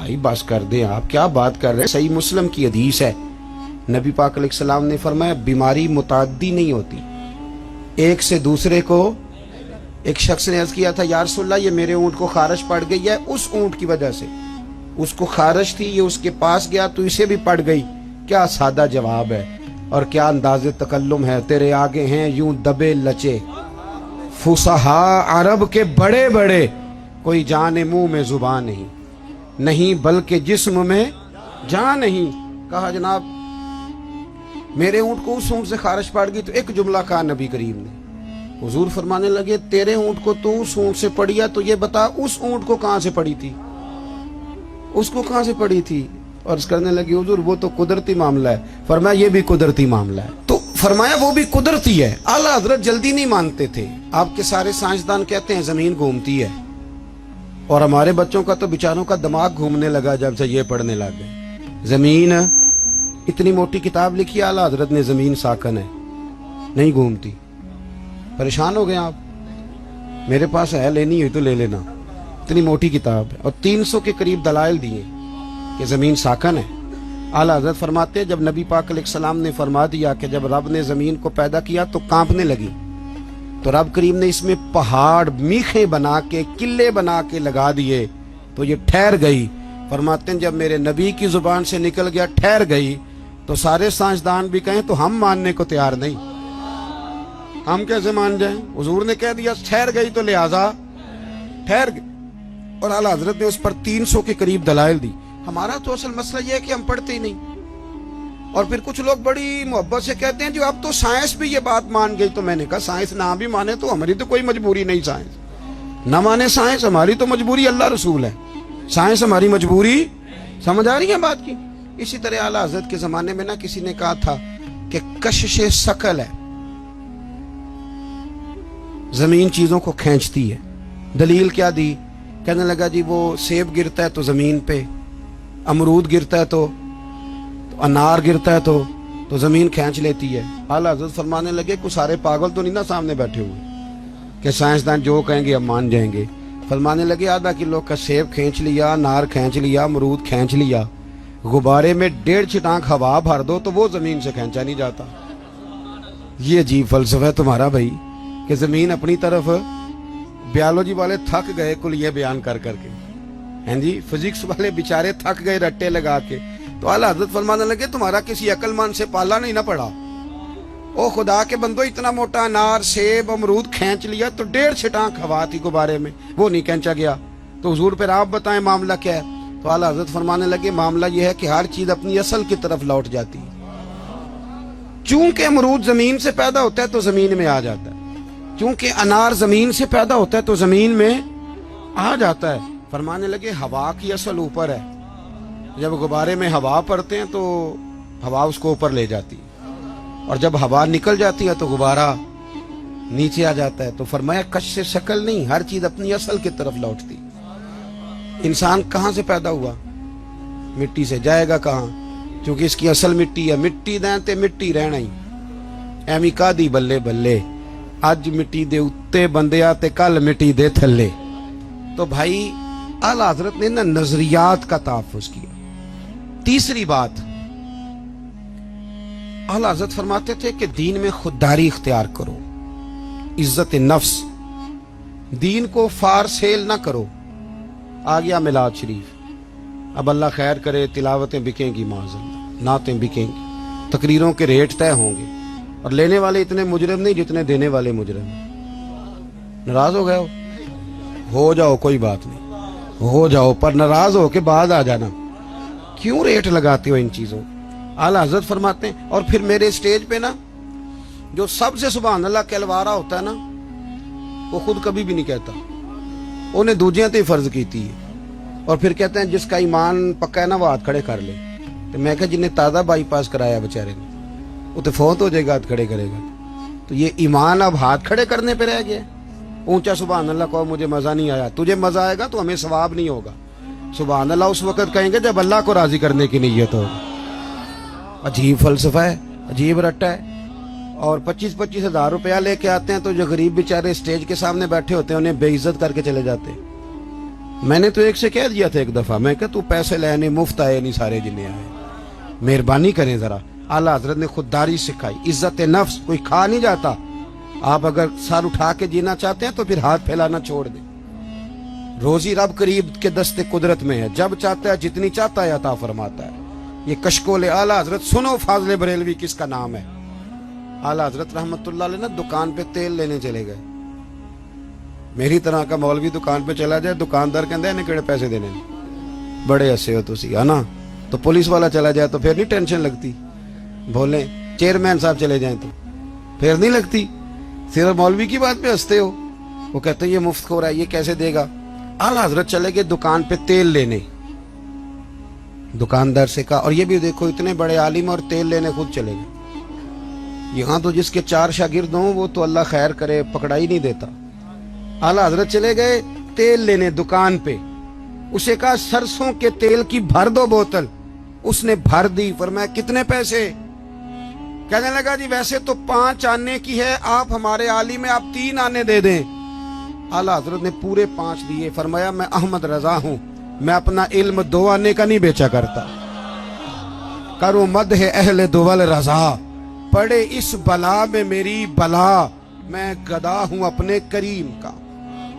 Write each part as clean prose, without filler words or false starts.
بھائی بس کر دیں, آپ کیا بات کر رہے ہیں. صحیح مسلم کی حدیث ہے, نبی پاک علیہ السلام نے فرمایا بیماری متعدی نہیں ہوتی, ایک سے دوسرے کو. ایک شخص نے عرض کیا تھا یا رسول اللہ یہ میرے اونٹ کو خارش پڑ گئی ہے, اس اونٹ کی وجہ سے, اس کو خارش تھی, یہ اس کے پاس گیا تو اسے بھی پڑ گئی. کیا سادہ جواب ہے اور کیا انداز تکلم ہے. تیرے آگے ہیں یوں دبے لچے فصحاء عرب کے بڑے بڑے, کوئی جان منہ میں زبان نہیں, نہیں بلکہ جسم میں جان نہیں. کہا جناب میرے اونٹ کو اس اونٹ سے خارش پڑ گئی, تو ایک جملہ کہا نبی کریم نے. حضور فرمانے لگے تیرے اونٹ کو تو اس اونٹ سے پڑی ہے, تو یہ بتا اس اونٹ کو کہاں سے پڑی تھی, اس کو کہاں سے پڑی تھی. اور اس کرنے لگی حضور وہ تو قدرتی معاملہ ہے. فرمایا یہ بھی قدرتی معاملہ ہے. تو فرمایا وہ بھی قدرتی ہے. اعلیٰ حضرت جلدی نہیں مانتے تھے. آپ کے سارے سائنسدان کہتے ہیں زمین گھومتی ہے, اور ہمارے بچوں کا تو بیچاروں کا دماغ گھومنے لگا جب سے یہ پڑھنے لگ گئے. زمین اتنی موٹی کتاب لکھی اعلیٰ حضرت نے, زمین ساکن ہے نہیں گھومتی. پریشان ہو گئے آپ, میرے پاس ہے, لینی ہوئی تو لے لینا. اتنی موٹی کتاب ہے اور 300 کے قریب دلائل دیے کہ زمین ساکن ہے. اعلیٰ حضرت فرماتے ہیں جب نبی پاک علیہ السلام نے فرما دیا کہ جب رب نے زمین کو پیدا کیا تو کانپنے لگی, تو رب کریم نے اس میں پہاڑ میخیں بنا کے قلعے بنا کے لگا دیے تو یہ ٹھہر گئی. فرماتے ہیں جب میرے نبی کی زبان سے نکل گیا ٹھہر گئی, تو سارے سائنسدان بھی کہیں تو ہم ماننے کو تیار نہیں. ہم کیسے مان جائیں؟ حضور نے کہہ دیا ٹھہر گئی تو لہذا ٹھہر گئی. اور اعلیٰ حضرت نے اس پر 300 کے قریب دلائل دی. ہمارا تو اصل مسئلہ یہ ہے کہ ہم پڑھتے ہی نہیں. اور پھر کچھ لوگ بڑی محبت سے کہتے ہیں جو اب تو سائنس بھی یہ بات مان گئی. تو میں نے کہا سائنس نہ بھی مانے تو ہماری تو کوئی مجبوری نہیں, سائنس نہ مانے سائنس ہماری تو مجبوری اللہ رسول ہے, سائنس ہماری مجبوری. سمجھ آ رہی ہے بات کی. اسی طرح اعلیٰ حضرت کے زمانے میں نا کسی نے کہا تھا کہ کشش ثقل ہے, زمین چیزوں کو کھینچتی ہے. دلیل کیا دی؟ کہنے لگا جی وہ سیب گرتا ہے تو زمین پہ, امرود گرتا ہے تو انار گرتا ہے تو زمین کھینچ لیتی ہے. اعلیٰ حضرت فرمانے لگے کوئی سارے پاگل تو نہیں نا سامنے بیٹھے ہوئے کہ سائنسدان جو کہیں گے ہم مان جائیں گے. فرمانے لگے آدھا کلو کا سیب کھینچ لیا, انار کھینچ لیا, امرود کھینچ لیا, غبارے میں 1.5 چھٹانک ہوا بھر دو تو وہ زمین سے کھینچا نہیں جاتا. یہ عجیب فلسفہ ہے تمہارا بھائی کہ زمین اپنی طرف. بیالوجی والے تھک گئے کلیے بیان کر کے, ہیں جی, فزکس والے بیچارے تھک گئے رٹے لگا کے. تو اعلیٰ حضرت فرمانے لگے تمہارا کسی عقل مند سے پالا نہیں نہ پڑا. او خدا کے بندو, اتنا موٹا انار سیب امرود کھینچ لیا تو 1.5 چھٹانک ہوا تھی غبارے میں, وہ نہیں کھینچا گیا. تو حضور پھر آپ بتائیں معاملہ کیا ہے؟ تو اعلیٰ حضرت فرمانے لگے معاملہ یہ ہے کہ ہر چیز اپنی اصل کی طرف لوٹ جاتی ہے. چونکہ امرود زمین سے پیدا ہوتا ہے تو زمین میں آ جاتا ہے, چونکہ انار زمین سے پیدا ہوتا ہے تو زمین میں آ جاتا ہے. فرمانے لگے ہوا کی اصل اوپر ہے, جب غبارے میں ہوا پڑتے ہیں تو ہوا اس کو اوپر لے جاتی ہے, اور جب ہوا نکل جاتی ہے تو غبارہ نیچے آ جاتا ہے. تو فرمایا کش سے شکل نہیں, ہر چیز اپنی اصل کی طرف لوٹتی. انسان کہاں سے پیدا ہوا؟ مٹی سے. جائے گا کہاں؟ چونکہ اس کی اصل مٹی ہے. مٹی دیں تے مٹی رہنا ہی. ایویں کا دی بلے بلے, اج مٹی دے اتے بندیا تے کل مٹی دے تھلے. تو بھائی اعلیٰ حضرت نے نا نظریات کا تحفظ کیا. تیسری بات, اعلیٰ حضرت فرماتے تھے کہ دین میں خودداری اختیار کرو, عزت نفس, دین کو فار سیل نہ کرو. آ گیا میلاد شریف, اب اللہ خیر کرے تلاوتیں بکیں گی, معاذ نعتیں بکیں گی, تقریروں کے ریٹ طے ہوں گے, اور لینے والے اتنے مجرم نہیں جتنے دینے والے مجرم. ناراض ہو گئے ہو جاؤ, کوئی بات نہیں, ہو جاؤ, پر ناراض ہو کے بعد آ جانا. کیوں ریٹ لگاتے ہو ان چیزوں؟ اعلیٰ حضرت فرماتے ہیں. اور پھر میرے اسٹیج پہ نا جو سب سے سبحان اللہ کہلوارا ہوتا ہے نا, وہ خود کبھی بھی نہیں کہتا, انہیں دوجیاں تے فرض کیتی ہے. اور پھر کہتے ہیں جس کا ایمان پکا ہے نا وہ ہاتھ کھڑے کر لے. تو میں کہ جنہیں تازہ بائی پاس کرایا بیچارے نے, وہ تو فوت ہو جائے گا ہاتھ کھڑے کرے گا. تو یہ ایمان اب ہاتھ کھڑے کرنے پہ رہ گیا. اونچا سبحان اللہ کہو مجھے مزہ نہیں آیا, تجھے مزہ آئے گا تو ہمیں ثواب نہیں ہوگا. سبحان اللہ اس وقت کہیں گے جب اللہ کو راضی کرنے کی نیت ہو. عجیب فلسفہ ہے, عجیب رٹا ہے. اور 25-25 ہزار روپیہ لے کے آتے ہیں تو جو غریب بیچارے اسٹیج کے سامنے بیٹھے ہوتے ہیں انہیں بے عزت کر کے چلے جاتے ہیں. میں نے تو ایک سے کہہ دیا تھا ایک دفعہ, میں کہ تو پیسے لینے مفت آئے نہیں سارے جنہیں آئے, مہربانی کریں ذرا. اعلیٰ حضرت نے خودداری سکھائی, عزت نفس, کوئی کھا نہیں جاتا. آپ اگر سر اٹھا کے جینا چاہتے ہیں تو پھر ہاتھ پھیلانا چھوڑ دیں. روزی رب قریب کے دست قدرت میں ہے, جب چاہتا ہے جتنی چاہتا ہے عطا فرماتا ہے. یہ کشکول اعلیٰ حضرت سنو, فاضل بریلوی کس کا نام ہے. اعلیٰ حضرت رحمت اللہ علیہ نا دکان پہ تیل لینے چلے گئے. میری طرح کا مولوی دکان پہ چلا جائے, دکاندار کہندا ہے انہیں کیڑے پیسے دینے, بڑے ہسے ہو تسی ہے نا. تو پولیس والا چلا جائے تو پھر نہیں ٹینشن لگتی, بولیں چیئرمین صاحب چلے جائیں تو پھر نہیں لگتی. صرف مولوی کی بات پہ ہنستے ہو. وہ کہتے ہیں یہ مفت خور ہے, یہ کیسے دے گا. اعلیٰ حضرت چلے گئے دکان پہ تیل لینے, دکاندار سے کہا, اور یہ بھی دیکھو اتنے بڑے عالم اور تیل لینے خود چلے گئے. یہاں تو جس کے 4 شاگرد ہوں وہ تو اللہ خیر کرے پکڑا ہی نہیں دیتا. اعلیٰ حضرت چلے گئے تیل لینے دکان پہ. اسے کہا سرسوں کے تیل کی بھر دو بوتل. اس نے بھر دی. فرمایا کتنے پیسے. کہنے لگا جی ویسے تو 5 آنے کی ہے, آپ ہمارے عالم میں آپ 3 آنے دے دیں. اعلیٰ حضرت نے پورے 5 دیے. فرمایا میں احمد رضا ہوں, میں اپنا علم 2 آنے کا نہیں بیچا کرتا. کرو مدح اہل دول رضا, پڑے اس بلا میں میری بلا. میں گدا ہوں اپنے کریم کا,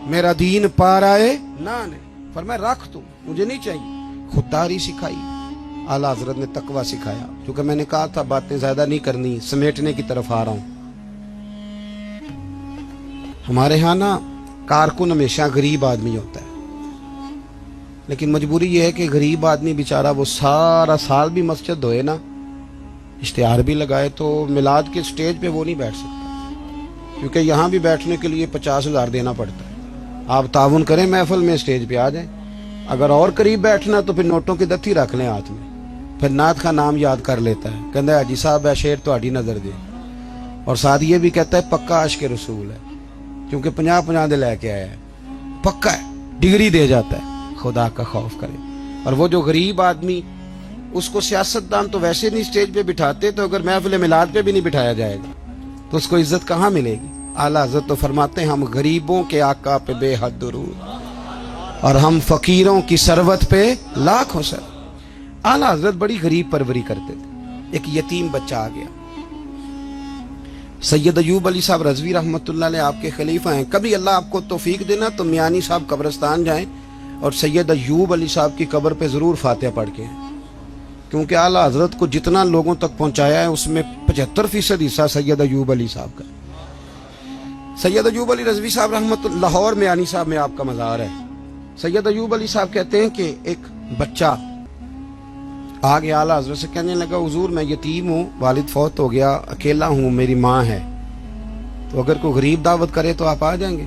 میرا دین پار آئے نہ نے. فرمایا رکھ تو, مجھے نہیں چاہیے. خودداری سکھائی. اعلیٰ حضرت نے تقوی سکھایا. کیونکہ میں نے کہا تھا باتیں زیادہ نہیں کرنی, سمیٹنے کی طرف آ رہا ہوں. ہمارے ہاں نا کارکن ہمیشہ غریب آدمی ہوتا ہے, لیکن مجبوری یہ ہے کہ غریب آدمی بیچارہ وہ سارا سال بھی مسجد دھوئے نا, اشتہار بھی لگائے, تو میلاد کے سٹیج پہ وہ نہیں بیٹھ سکتا, کیونکہ یہاں بھی بیٹھنے کے لیے 50,000 دینا پڑتا ہے. آپ تعاون کریں محفل میں سٹیج پہ آ جائیں. اگر اور قریب بیٹھنا تو پھر نوٹوں کی دتھی رکھ لیں ہاتھ میں, پھر نعت کا نام یاد کر لیتا ہے, کہتا ہے حاجی صاحب ہے شیر تو آڑی نظر دے, اور ساتھ یہ بھی کہتا ہے پکا عاشق رسول ہے, کیونکہ 50 دے لے کے آیا ہے, پکا ہے, ڈگری دے جاتا ہے. خدا کا خوف کرے. اور وہ جو غریب آدمی, اس کو سیاستدان تو ویسے نہیں سٹیج پہ بٹھاتے, تو اگر محفل میلاد پہ بھی نہیں بٹھایا جائے گا تو اس کو عزت کہاں ملے گی. اعلیٰ حضرت تو فرماتے ہیں ہم غریبوں کے آقا پہ بے حد درود, اور ہم فقیروں کی ثروت پہ لاکھوں سر. اعلیٰ حضرت بڑی غریب پروری کرتے تھے. ایک یتیم بچہ آ گیا. سید ایوب علی صاحب رضوی رحمت اللہ علیہ آپ کے خلیفہ ہیں. کبھی اللہ آپ کو توفیق دینا تو میانی صاحب قبرستان جائیں اور سید ایوب علی صاحب کی قبر پہ ضرور فاتحہ پڑھ کے ہیں, کیونکہ اعلیٰ حضرت کو جتنا لوگوں تک پہنچایا ہے اس میں 75% حصہ سید ایوب علی صاحب کا. سید ایوب علی رضوی صاحب رحمت لاہور میانی صاحب میں آپ کا مزار ہے. سید ایوب علی صاحب کہتے ہیں کہ ایک بچہ آگے اعلیٰ حضرت سے کہنے لگا حضور میں یتیم ہوں, والد فوت ہو گیا, اکیلا ہوں, میری ماں ہے, تو اگر کوئی غریب دعوت کرے تو آپ آ جائیں گے.